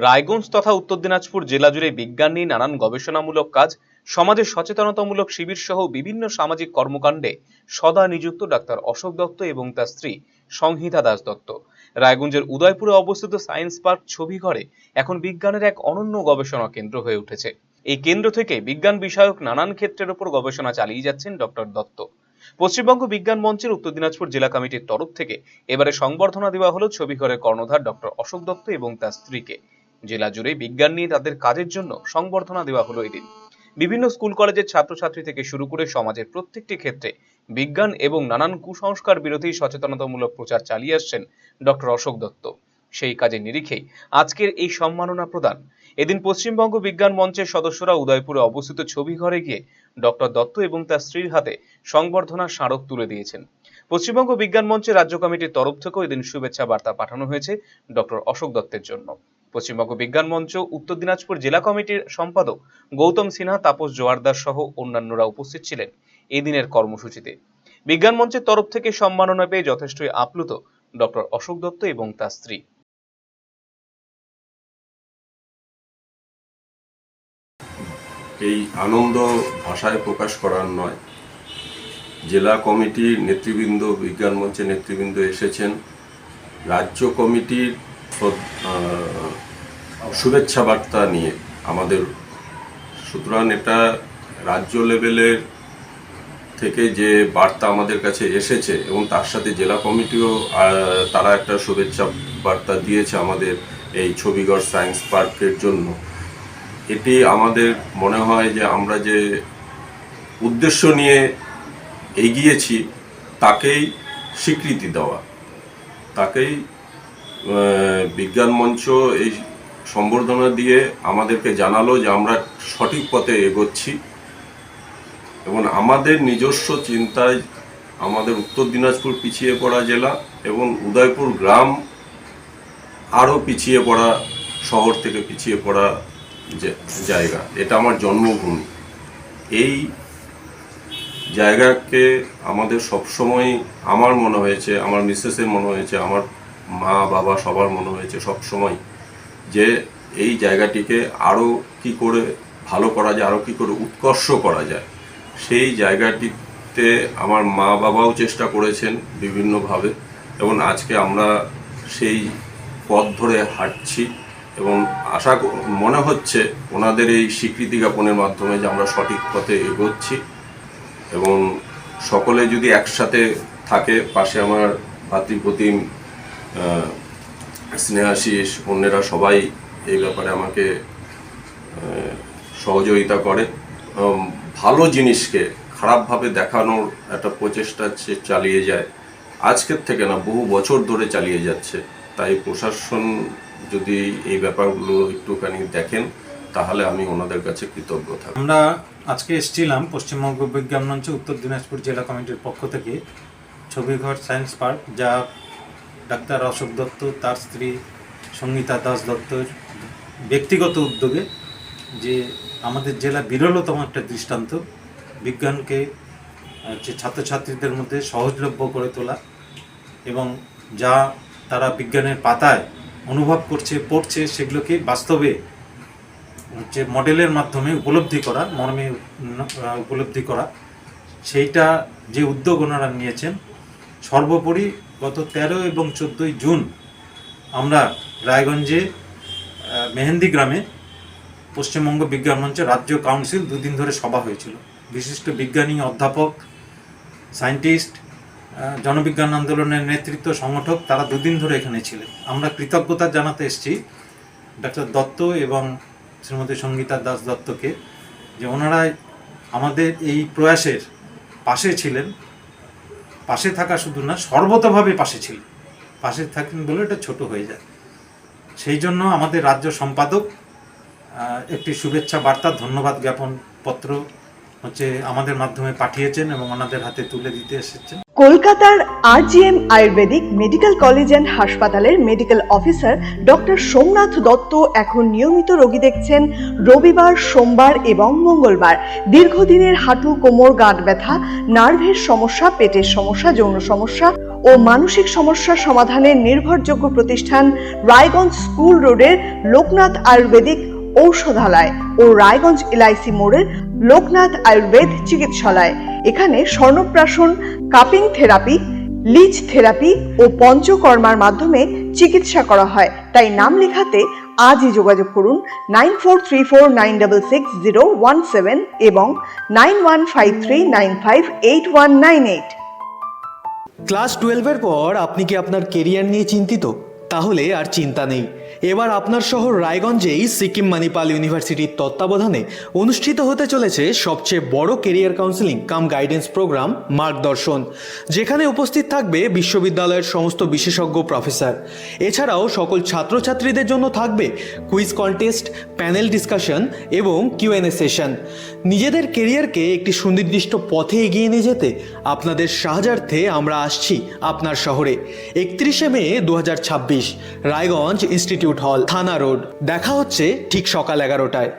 রায়গঞ্জ তথা উত্তর দিনাজপুর জেলা জুড়ে বিজ্ঞান নিয়ে নানান গবেষণামূলক কাজ, সমাজে সচেতনতামূলক শিবির সহ বিভিন্ন সামাজিক কর্মকাণ্ডে সদা নিযুক্ত ডাক্তার অশোক দত্ত এবং তার স্ত্রী সংহিতা দাস দত্ত। রায়গঞ্জের উদয়পুরে অবস্থিত সায়েন্স পার্ক ছবিঘরে এখন বিজ্ঞানের এক অনন্য গবেষণা কেন্দ্র হয়ে উঠেছে। এই কেন্দ্র থেকে বিজ্ঞান বিষয়ক নানান ক্ষেত্রের উপর গবেষণা চালিয়ে যাচ্ছেন ডক্টর দত্ত। পশ্চিমবঙ্গ বিজ্ঞান মঞ্চের উত্তর দিনাজপুর জেলা কমিটির তরফ থেকে এবারে সংবর্ধনা দেওয়া হলো ছবিঘরের কর্ণধার ডক্টর অশোক দত্ত এবং তার স্ত্রীকে। জেলা জুড়ে বিজ্ঞান নিয়ে তাদের কাজের জন্য সংবর্ধনা দেওয়া হলো এদিন। বিভিন্ন স্কুল কলেজের ছাত্রছাত্রী থেকে শুরু করে সমাজের প্রত্যেকটি ক্ষেত্রে বিজ্ঞান এবং নানান কুসংস্কার বিরোধী সচেতনতামূলক প্রচার চালিয়ে আসছেন ডক্টর অশোক দত্ত। সেই কাজের নিরিখেই আজকের এই সম্মাননা প্রদান। এদিন পশ্চিমবঙ্গ বিজ্ঞান মঞ্চের সদস্যরা উদয়পুরে অবস্থিত ছবিঘরে গিয়ে ডক্টর দত্ত এবং তার স্ত্রীর হাতে সংবর্ধনার স্মারক তুলে দিয়েছেন। পশ্চিমবঙ্গ বিজ্ঞান মঞ্চের রাজ্য কমিটির তরফ থেকেও এদিন শুভেচ্ছা বার্তা পাঠানো হয়েছে ডক্টর অশোক দত্তের জন্য। পশ্চিমবঙ্গ বিজ্ঞান মঞ্চ উত্তর দিনাজপুর জেলা কমিটির সম্পাদক গৌতম সিনহা, তাপস জোয়ারদার সহ অন্যান্যরা উপস্থিত ছিলেন এই দিনের কর্মসূচিতে। বিজ্ঞান মঞ্চের তরফ থেকে সম্মাননা পেয়ে যথেষ্টই আপ্লুত ডক্টর অশোক দত্ত এবং তার স্ত্রী। এই আনন্দ ভাষায় প্রকাশ করার নয়। জেলা কমিটির নেতৃবৃন্দ, বিজ্ঞান মঞ্চের নেতৃবৃন্দ এসেছেন, রাজ্য কমিটির শুভেচ্ছা বার্তা নিয়ে আমাদের, সুতরাং এটা রাজ্য লেভেলের থেকে যে বার্তা আমাদের কাছে এসেছে এবং তার সাথে জেলা কমিটিও তারা একটা শুভেচ্ছা বার্তা দিয়েছে আমাদের এই ছবিঘর সায়েন্স পার্কের জন্য। এটি আমাদের মনে হয় যে আমরা যে উদ্দেশ্য নিয়ে এগিয়েছি তাকেই স্বীকৃতি দেওয়া, তাকেই বিজ্ঞান মঞ্চ এই সম্বর্ধনা দিয়ে আমাদেরকে জানালো যে আমরা সঠিক পথে এগোচ্ছি এবং আমাদের নিজস্ব চিন্তায় আমাদের উত্তর দিনাজপুর পিছিয়ে পড়া জেলা এবং উদয়পুর গ্রাম আরও পিছিয়ে পড়া, শহর থেকে পিছিয়ে পড়া জায়গা। এটা আমার জন্মভূমি। এই জায়গাকে আমাদের সবসময়, আমার মনে হয়েছে, আমার মিসেসের মনে হয়েছে, আমার মা বাবা সবার মনে হয়েছে সবসময় যে এই জায়গাটিকে আরও কি করে ভালো করা যায়, আরও কি করে উৎকর্ষ করা যায়। সেই জায়গাটিতে আমার মা বাবাও চেষ্টা করেছেন বিভিন্নভাবে এবং আজকে আমরা সেই পথ ধরে হাঁটছি এবং আশা মনে হচ্ছে ওনাদের এই স্বীকৃতি জ্ঞাপনের মাধ্যমে যে আমরা সঠিক পথে এগোচ্ছি এবং সকলে যদি একসাথে থাকে, পাশে আমার ভাতৃপ্রতিম স্নেহাশিস, অন্যেরা সবাই এই ব্যাপারে আমাকে সহযোগিতা করে, ভালো জিনিসকে খারাপভাবে দেখানোর একটা প্রচেষ্টা চালিয়ে যায়, আজকের থেকে না বহু বছর ধরে চালিয়ে যাচ্ছে। তাই প্রশাসন যদি এই ব্যাপারগুলো একটুখানি দেখেন তাহলে আমি ওনাদের কাছে কৃতজ্ঞ থাকব। আমরা আজকে এসেছিলাম পশ্চিমবঙ্গ বিজ্ঞান মঞ্চ উত্তর দিনাজপুর জেলা কমিটির পক্ষ থেকে ছবিঘর সায়েন্স পার্ক, যা ডাক্তার অশোক দত্ত তার স্ত্রী সংহিতা দাস দত্তর ব্যক্তিগত উদ্যোগে, যে আমাদের জেলা বিরলতম একটা দৃষ্টান্ত, বিজ্ঞানকে যে ছাত্রছাত্রীদের মধ্যে সহজলভ্য করে তোলা এবং যা তারা বিজ্ঞানের পাতায় অনুভব করছে, পড়ছে, সেগুলোকে বাস্তবে যে মডেলের মাধ্যমে উপলব্ধি করা, মর্মে উপলব্ধি করা, সেইটা যে উদ্যোগ ওনারা নিয়েছেন। সর্বোপরি গত 13 এবং 14 জুন আমরা রায়গঞ্জে মেহেন্দি গ্রামে পশ্চিমবঙ্গ বিজ্ঞান মঞ্চের রাজ্য কাউন্সিল 2 দিন ধরে সভা হয়েছিল। বিশিষ্ট বিজ্ঞানী, অধ্যাপক, সায়েন্টিস্ট, জনবিজ্ঞান আন্দোলনের নেতৃত্ব সংগঠক, তারা 2 দিন ধরে এখানে ছিলেন। আমরা কৃতজ্ঞতা জানাতে এসেছি ডাক্তার দত্ত এবং শ্রীমতী সংহিতা দাস দত্তকে, যে ওনারা আমাদের এই প্রয়াসের পাশে ছিলেন। পাশে থাকা শুধু না, সর্বতভাবে পাশে ছিলেন। পাশে থাকেন বলে এটা ছোট হয়ে যায়। সেই জন্য আমাদের রাজ্য সম্পাদক একটি শুভেচ্ছা বার্তা, ধন্যবাদ জ্ঞাপন পত্র আমাদের মাধ্যমে পাঠিয়েছেন এবং ওনাদের হাতে তুলে দিতে এসেছেন। কলকাতার RGM Ayurvedic Medical College and হাসপাতালের medical officer doctor Somnath Dutta এখন নিয়মিত রোগী দেখছেন রবিবার, সোমবার এবং মঙ্গলবার। দীর্ঘদিনের হাঁটু, কোমর, গাঁট ব্যথা, নার্ভের সমস্যা, পেটের সমস্যা, যৌন সমস্যা ও মানসিক সমস্যার সমাধানের নির্ভরযোগ্য প্রতিষ্ঠান রায়গঞ্জ স্কুল রোডের লোকনাথ আয়ুর্বেদিক ঔষধালয় ও রায়গঞ্জ এলআইসি মোড়ের লোকনাথ আয়ুর্বেদ চিকিৎসালয়। এখানে স্বর্ণপ্রাশন, কাপিং থেরাপি, লিচ থেরাপি ও পঞ্চকর্মার মাধ্যমে চিকিৎসা করা হয়। তাই নাম লেখাতে আজই যোগাযোগ করুন 9434966017 এবং 9153958198। ক্লাস 12-এর পর আপনি কি আপনার কেরিয়ার নিয়ে চিন্তিত? তাহলে আর চিন্তা নেই। এবার আপনার শহর রায়গঞ্জেই সিকিম মণিপাল ইউনিভার্সিটির তত্ত্বাবধানে অনুষ্ঠিত হতে চলেছে সবচেয়ে বড় কেরিয়ার কাউন্সেলিং কাম গাইডেন্স প্রোগ্রাম মার্গদর্শন, যেখানে উপস্থিত থাকবে বিশ্ববিদ্যালয়ের সমস্ত বিশেষজ্ঞ প্রফেসর। এছাড়াও সকল ছাত্রছাত্রীদের জন্য থাকবে কুইজ কন্টেস্ট, প্যানেল ডিসকাশন এবং কিউএনএ সেশন। নিজেদের কেরিয়ারকে একটি সুনির্দিষ্ট পথে এগিয়ে নিয়ে যেতে আপনাদের সাহায্যার্থে আমরা আসছি আপনার শহরে। 31শে মে 2026, রায়গঞ্জ ইনস্টিটিউট হল, থানা রোড। দেখা হচ্ছে ঠিক সকাল 11টায়।